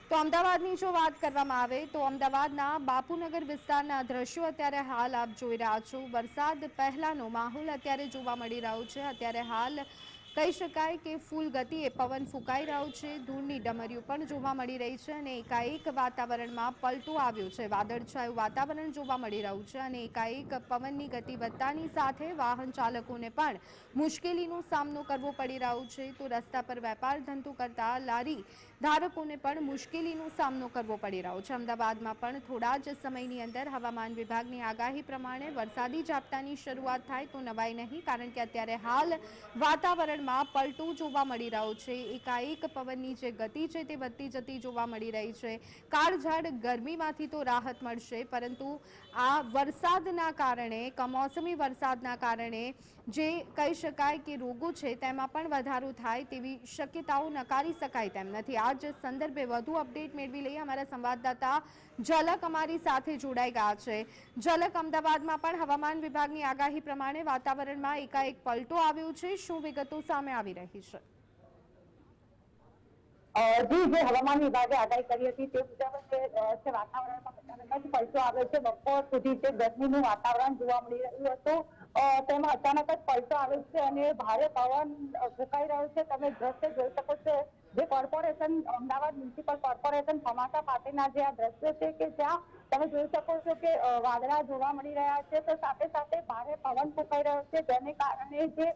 તો અમદાવાદની જો વાત કરવામાં આવે તો અમદાવાદના બાપુનગર વિસ્તારના દ્રશ્યો અત્યારે હાલ આપ જોઈ રહ્યા છો। વરસાદ પહેલાનો માહોલ અત્યારે જોવા મળી રહ્યો છે। અત્યારે હાલ કહી શકાય કે ફૂલ ગતિએ પવન ફૂંકાઈ રહ્યો છે, ધૂળની ડમરીઓ પણ જોવા મળી રહી છે અને એકાએક વાતાવરણમાં પલટો આવ્યો છે। વાદળછાયું વાતાવરણ જોવા મળી રહ્યું છે અને એકાએક પવનની ગતિ વધતાની સાથે વાહન ચાલકોને પણ મુશ્કેલીનો સામનો કરવો પડી રહ્યો છે। તો રસ્તા પર વેપાર ધંધો કરતા લારી ધારકોને પણ મુશ્કેલીનો સામનો કરવો પડી રહ્યો છે। અમદાવાદમાં પણ થોડા જ સમયની અંદર હવામાન વિભાગની આગાહી પ્રમાણે વરસાદી ઝાપટાની શરૂઆત થાય તો નવાઈ નહીં, કારણ કે અત્યારે હાલ વાતાવરણમાં પલટો જોવા મળી રહ્યો છે। એકાએક પવનની જે ગતિ છે તે વધતી જતી જોવા મળી રહી છે। કાળઝાળ ગરમીમાંથી તો રાહત મળશે, પરંતુ આ વરસાદના કારણે, કમોસમી વરસાદના કારણે જે કહી શકાય કે રોગો છે તેમાં પણ વધારો થાય તેવી શક્યતાઓ નકારી શકાય તેમ નથી। આ જ સંદર્ભે વધુ અપડેટ મેળવી લઈએ। અમારા સંવાદદાતા ઝલક અમારી સાથે જોડાઈ ગયા છે। ઝલક, અમદાવાદમાં પણ હવામાન વિભાગની આગાહી પ્રમાણે વાતાવરણમાં એકાએક પલટો આવ્યો છે, શું વિગતો સામે આવી રહી છે? જી, જે હવામાન વિભાગે આગાહી કરી હતી તે મુજબ વાતાવરણમાં અચાનક જ પલટો આવ્યો છે। બપોર સુધી જે ગરમીનું વાતાવરણ જોવા મળી રહ્યું હતું તેમાં અચાનક જ પલટો આવ્યો છે અને ભારે પવન ફૂંકાઈ રહ્યો છે। તમે દ્રશ્ય જોઈ શકો છો, જે કોર્પોરેશન, અમદાવાદ મ્યુનિસિપલ કોર્પોરેશન સમાસા પાસેના જે આ દ્રશ્ય છે કે જ્યાં તમે જોઈ શકો છો કે વાદળા જોવા મળી રહ્યા છે, તો સાથે સાથે ભારે પવન ફૂંકાઈ રહ્યો છે, જેને કારણે જે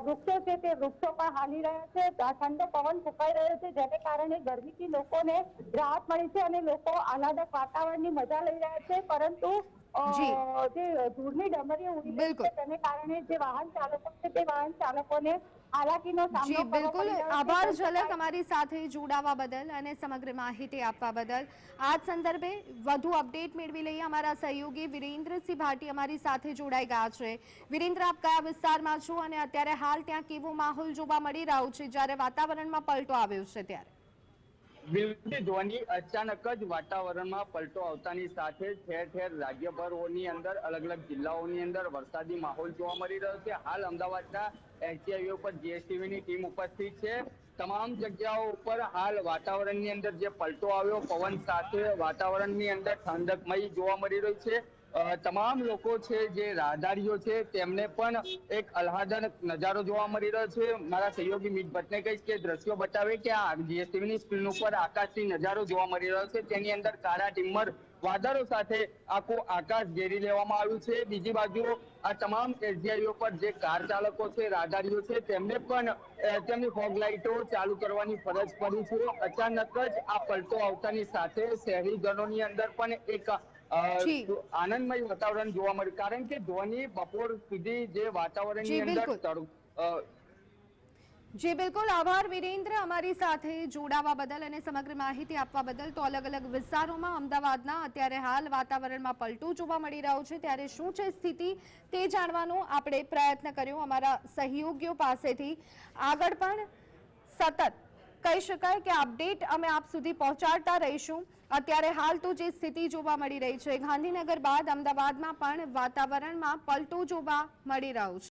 વૃક્ષો છે તે વૃક્ષો પણ હાલી રહ્યા છે। ઠંડો પવન ફૂંકાઈ રહ્યો છે, જેને કારણે ગરમીથી લોકોને રાહત મળી છે અને લોકો આહલાદક વાતાવરણની મજા લઈ રહ્યા છે। પરંતુ જી જે ધૂળની ડમરીઓ ઉડી રહી બિલકુલ છે તેને કારણે જે વાહન ચાલકો છે તે વાહન ચાલકોને હાલાકીનો જી સામનો કરવો બિલકુલ, પડી રહ્યો છે, આભાર કહી ઝલક, શકાય। અમારી સાથે જોડાવા બદલ અને સમગ્ર માહિતી આપવા બદલ। આ સંદર્ભે વધુ અપડેટ મેળવી લઈએ। અમારા સહયોગી વિરેન્દ્રસિંહ ભાટી અમારી સાથે જોડાઈ ગયા છે। વિરેન્દ્ર, આપ કયા વિસ્તારમાં છો અને અત્યારે હાલ ત્યાં કેવો માહોલ જોવા મળી રહ્યો છે જ્યારે વાતાવરણમાં પલટો આવ્યો છે ત્યારે? બિલકુલ ધ્વનિ, અચાનક જ વાતાવરણમાં પલટો આવતાની સાથે ઠેર ઠેર રાજ્યભરોની અંદર, અલગ અલગ જિલ્લાઓની અંદર વરસાદી માહોલ જોવા મળી રહ્યો છે। હાલ અમદાવાદના એસજી હાઈવે ઉપર જીએસટીવીની ટીમ ઉપસ્થિત છે। તમામ જગ્યાઓ ઉપર હાલ વાતાવરણની અંદર જે પલટો આવ્યો, પવન સાથે વાતાવરણની અંદર ઠંડકમય જોવા મળી રહ્યું છે। તમામ લોકો છે, જે રાહદારીઓ છે, તેમને પણ એક આહલાદક નજારો જોવા મળી રહ્યો છે। મારા સહયોગી મિત ભટ્ટને કહીશ કે દ્રશ્યો બતાવે કે આ જીએસટીવીની સ્ક્રીન ઉપર આકાશથી નજારો જોવા મળી રહ્યો છે, તેની અંદર કાળા ડિમ્મર વાદળો સાથે આખું આકાશ ઘેરી લેવામાં આવ્યું છે। બીજી બાજુ આ તમામ એસજીઆઈઓ પર જે કાર ચાલકો છે, રાહદારીઓ છે, તેમને પણ તેમની ફોગ લાઇટો ચાલુ કરવાની ફરજ પડી છે। અચાનક જ આ પલટો આવતાની સાથે શહેરીજનોની અંદર પણ એક જી આનંદમય વાતાવરણ જોવા મળ્યું, કારણ કે ધ્વનિ બપોર સુધી જે વાતાવરણની જી અંદર બિલકુલ જી બિલકુલ, આભાર વિરેન્દ્ર, અમારી સાથે જોડાવા બદલ અને સમગ્ર માહિતી આપવા બદલ। તો અલગ અલગ વિસ્તારોમાં અમદાવાદના અત્યારે હાલ વાતાવરણમાં પલટો જોવા મળી રહ્યો છે, ત્યારે શું છે સ્થિતિ તે જાણવાનો આપણે પ્રયત્ન કર્યો અમારા સહયોગીઓ પાસેથી। આગળ પણ સતત કહી શકાય કે અપડેટ અમે આપ સુધી પહોંચાડતા રહીશું। અત્યારે હાલ તો જે સ્થિતિ જોવા મળી રહી છે, ગાંધીનગર બાદ અમદાવાદમાં પણ વાતાવરણમાં પલટો જોવા મળી રહ્યો છે।